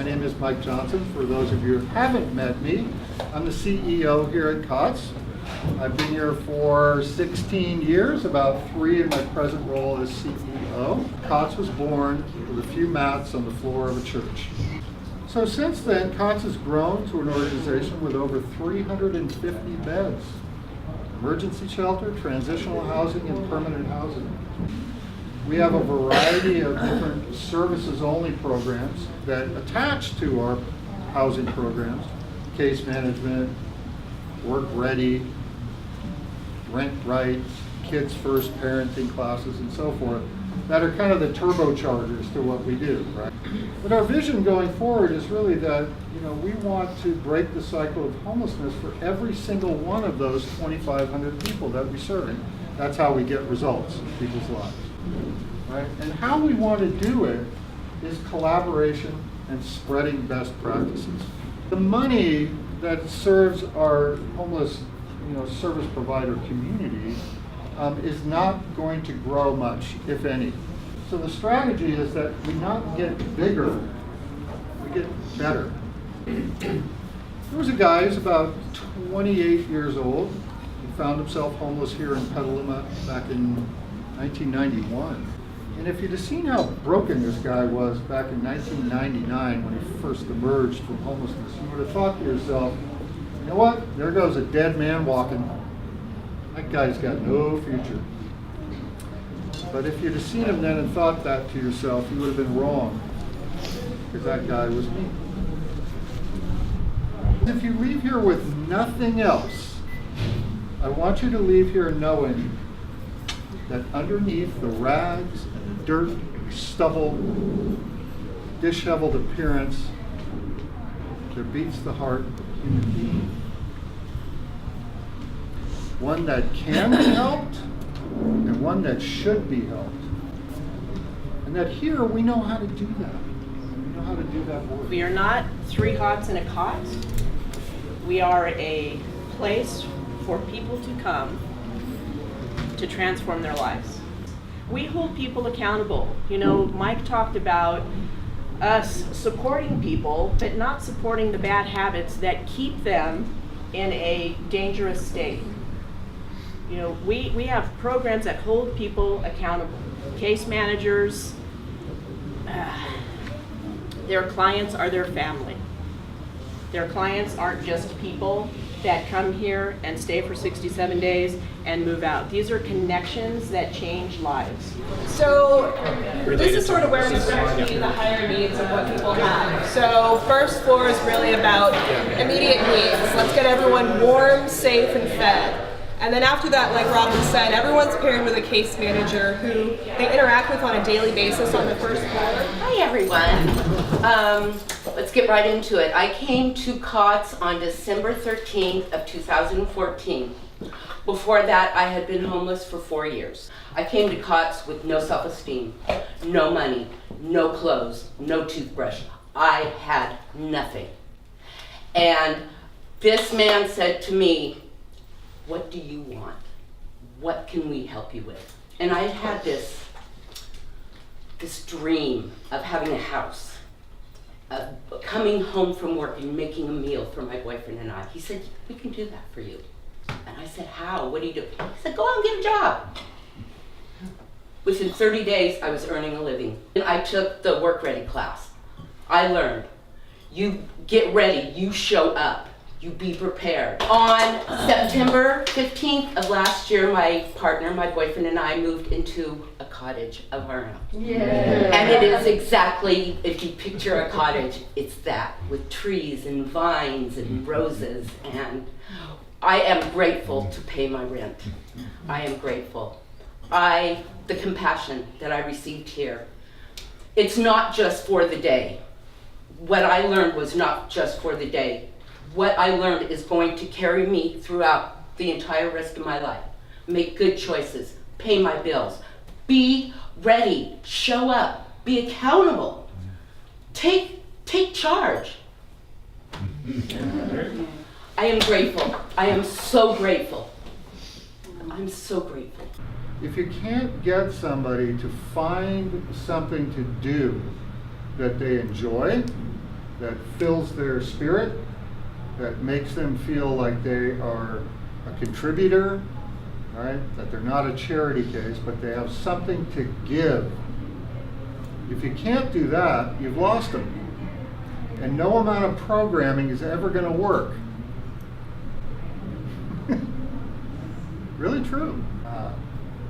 name is Mike Johnson. For those of you who haven't met me, I'm the CEO here at COTS. I've been here for 16 years, about 3 in my present role as CEO. COTS was born with a few mats on the floor of a church. So since then, COTS has grown to an organization with over 350 beds. Emergency shelter, transitional housing, and permanent housing. We have a variety of different services-only programs that attach to our housing programs: case management, work ready, rent right, kids first parenting classes, and so forth, that are kind of the turbochargers to what we do, right? But our vision going forward is really that, we want to break the cycle of homelessness for every single one of those 2,500 people that we serve. And that's how we get results in people's lives, right? And how we want to do it is collaboration and spreading best practices. The money that serves our homeless service provider community is not going to grow much, if any. So the strategy is that we not get bigger, we get better. There was a guy who's about 28 years old. He found himself homeless here in Petaluma back in 1991. And if you'd have seen how broken this guy was back in 1999 when he first emerged from homelessness, you would have thought to yourself, you know what? There goes a dead man walking. That guy's got no future. But if you'd have seen him then and thought that to yourself, you would have been wrong, because that guy was me. If you leave here with nothing else, I want you to leave here knowing that underneath the rags, dirt, stubble, disheveled appearance, there beats the heart of a human being. One that can be helped and one that should be helped. And that here we know how to do that. We know how to do that work. We are not 3 hots in a cot. We are a place for people to come to transform their lives. We hold people accountable. Mike talked about us supporting people, but not supporting the bad habits that keep them in a dangerous state. We have programs that hold people accountable. Case managers, their clients are their family. Their clients aren't just people that come here and stay for 67 days and move out. These are connections that change lives. So this is sort of where we start to see the higher needs of what people have. So first floor is really about immediate needs. Let's get everyone warm, safe, and fed. And then after that, like Robin said, everyone's paired with a case manager who they interact with on a daily basis on the first floor. Hi everyone. Let's get right into it. I came to COTS on December 13th of 2014. Before that, I had been homeless for 4 years. I came to COTS with no self-esteem, no money, no clothes, no toothbrush. I had nothing. And this man said to me, "What do you want? What can we help you with?" And I had this dream of having a house, of coming home from work and making a meal for my boyfriend and I. He said, "We can do that for you." And I said, "How? What do you do?" He said, "Go out and get a job." Within 30 days, I was earning a living. And I took the work ready class. I learned, you get ready, you show up. You be prepared. On September 15th of last year, my partner, my boyfriend, and I moved into a cottage of our own. Yeah. And it is exactly, if you picture a cottage, it's that, with trees and vines and roses. And I am grateful to pay my rent. I am grateful. The compassion that I received here, it's not just for the day. What I learned was not just for the day. What I learned is going to carry me throughout the entire rest of my life. Make good choices, pay my bills, be ready, show up, be accountable, take charge. I am grateful. I am so grateful. I'm so grateful. If you can't get somebody to find something to do that they enjoy, that fills their spirit, that makes them feel like they are a contributor, right? That they're not a charity case, but they have something to give. If you can't do that, you've lost them. And no amount of programming is ever going to work. Really true.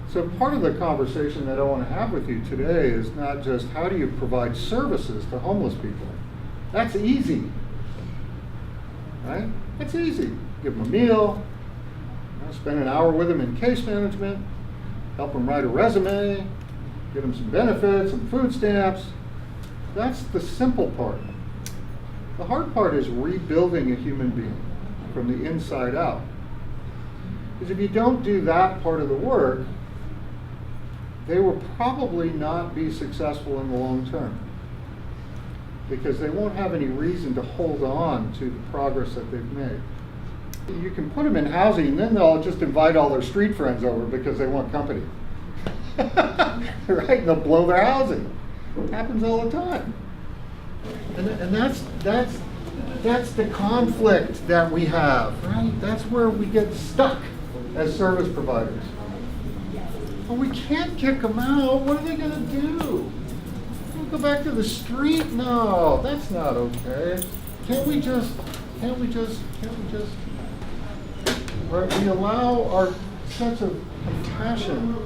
So part of the conversation that I want to have with you today is not just how do you provide services to homeless people. That's easy, right? That's easy. Give them a meal, spend an hour with them in case management, help them write a resume, give them some benefits, some food stamps. That's the simple part. The hard part is rebuilding a human being from the inside out. Because if you don't do that part of the work, they will probably not be successful in the long term. Because they won't have any reason to hold on to the progress that they've made. You can put them in housing and then they'll just invite all their street friends over because they want company. Right? And they'll blow their housing. It happens all the time. And that's the conflict that we have, right? That's where we get stuck as service providers. Well, we can't kick them out. What are they going to do? We'll go back to the street? No, that's not okay. Can't we just, right? We allow our sense of compassion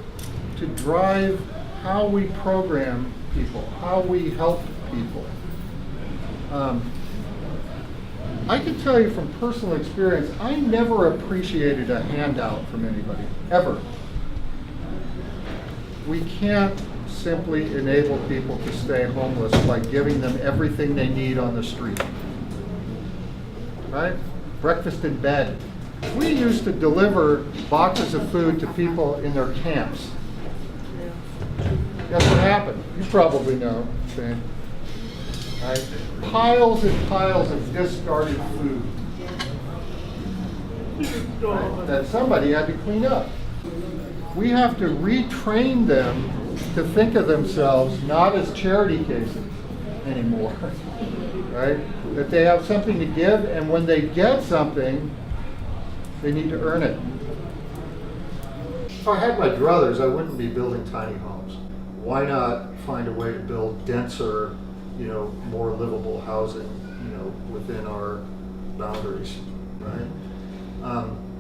to drive how we program people, how we help people. I can tell you from personal experience, I never appreciated a handout from anybody, ever. We can't simply enable people to stay homeless by giving them everything they need on the street. Right? Breakfast in bed. We used to deliver boxes of food to people in their camps. Guess what happened? You probably know, Shane. Right? Piles and piles of discarded food that somebody had to clean up. We have to retrain them to think of themselves not as charity cases anymore, right? That they have something to give, and when they get something, they need to earn it. If I had my druthers, I wouldn't be building tiny homes. Why not find a way to build denser, more livable housing, within our boundaries, right?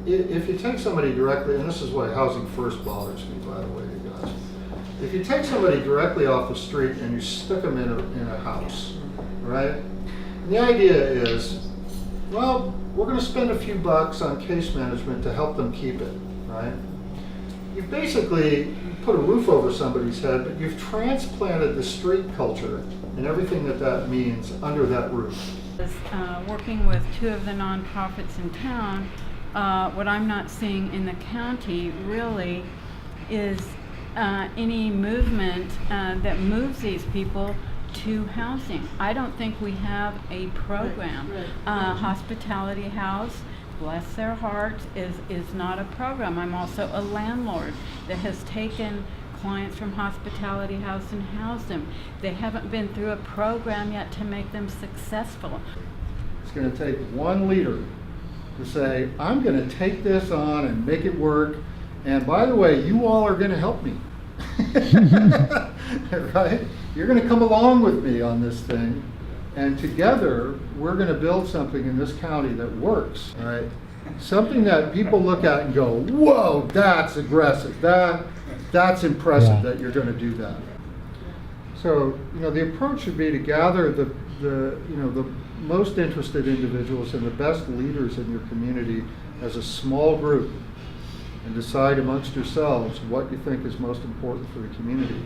If you take somebody directly, and this is why housing first bothers me, by the way, you guys. If you take somebody directly off the street and you stick them in a house, right? And the idea is, well, we're going to spend a few bucks on case management to help them keep it, right? You basically put a roof over somebody's head, but you've transplanted the street culture and everything that means under that roof. Working with two of the nonprofits in town, what I'm not seeing in the county really is any movement that moves these people to housing. I don't think we have a program. Hospitality House, bless their hearts, is not a program. I'm also a landlord that has taken clients from Hospitality House and housed them. They haven't been through a program yet to make them successful. It's going to take one leader to say, I'm going to take this on and make it work, and by the way, you all are going to help me. Right? You're going to come along with me on this thing, and together we're going to build something in this county that works. Right? Something that people look at and go, whoa, that's aggressive. That's impressive that you're going to do that. So, the approach should be to gather the most interested individuals and the best leaders in your community as a small group and decide amongst yourselves what you think is most important for the community.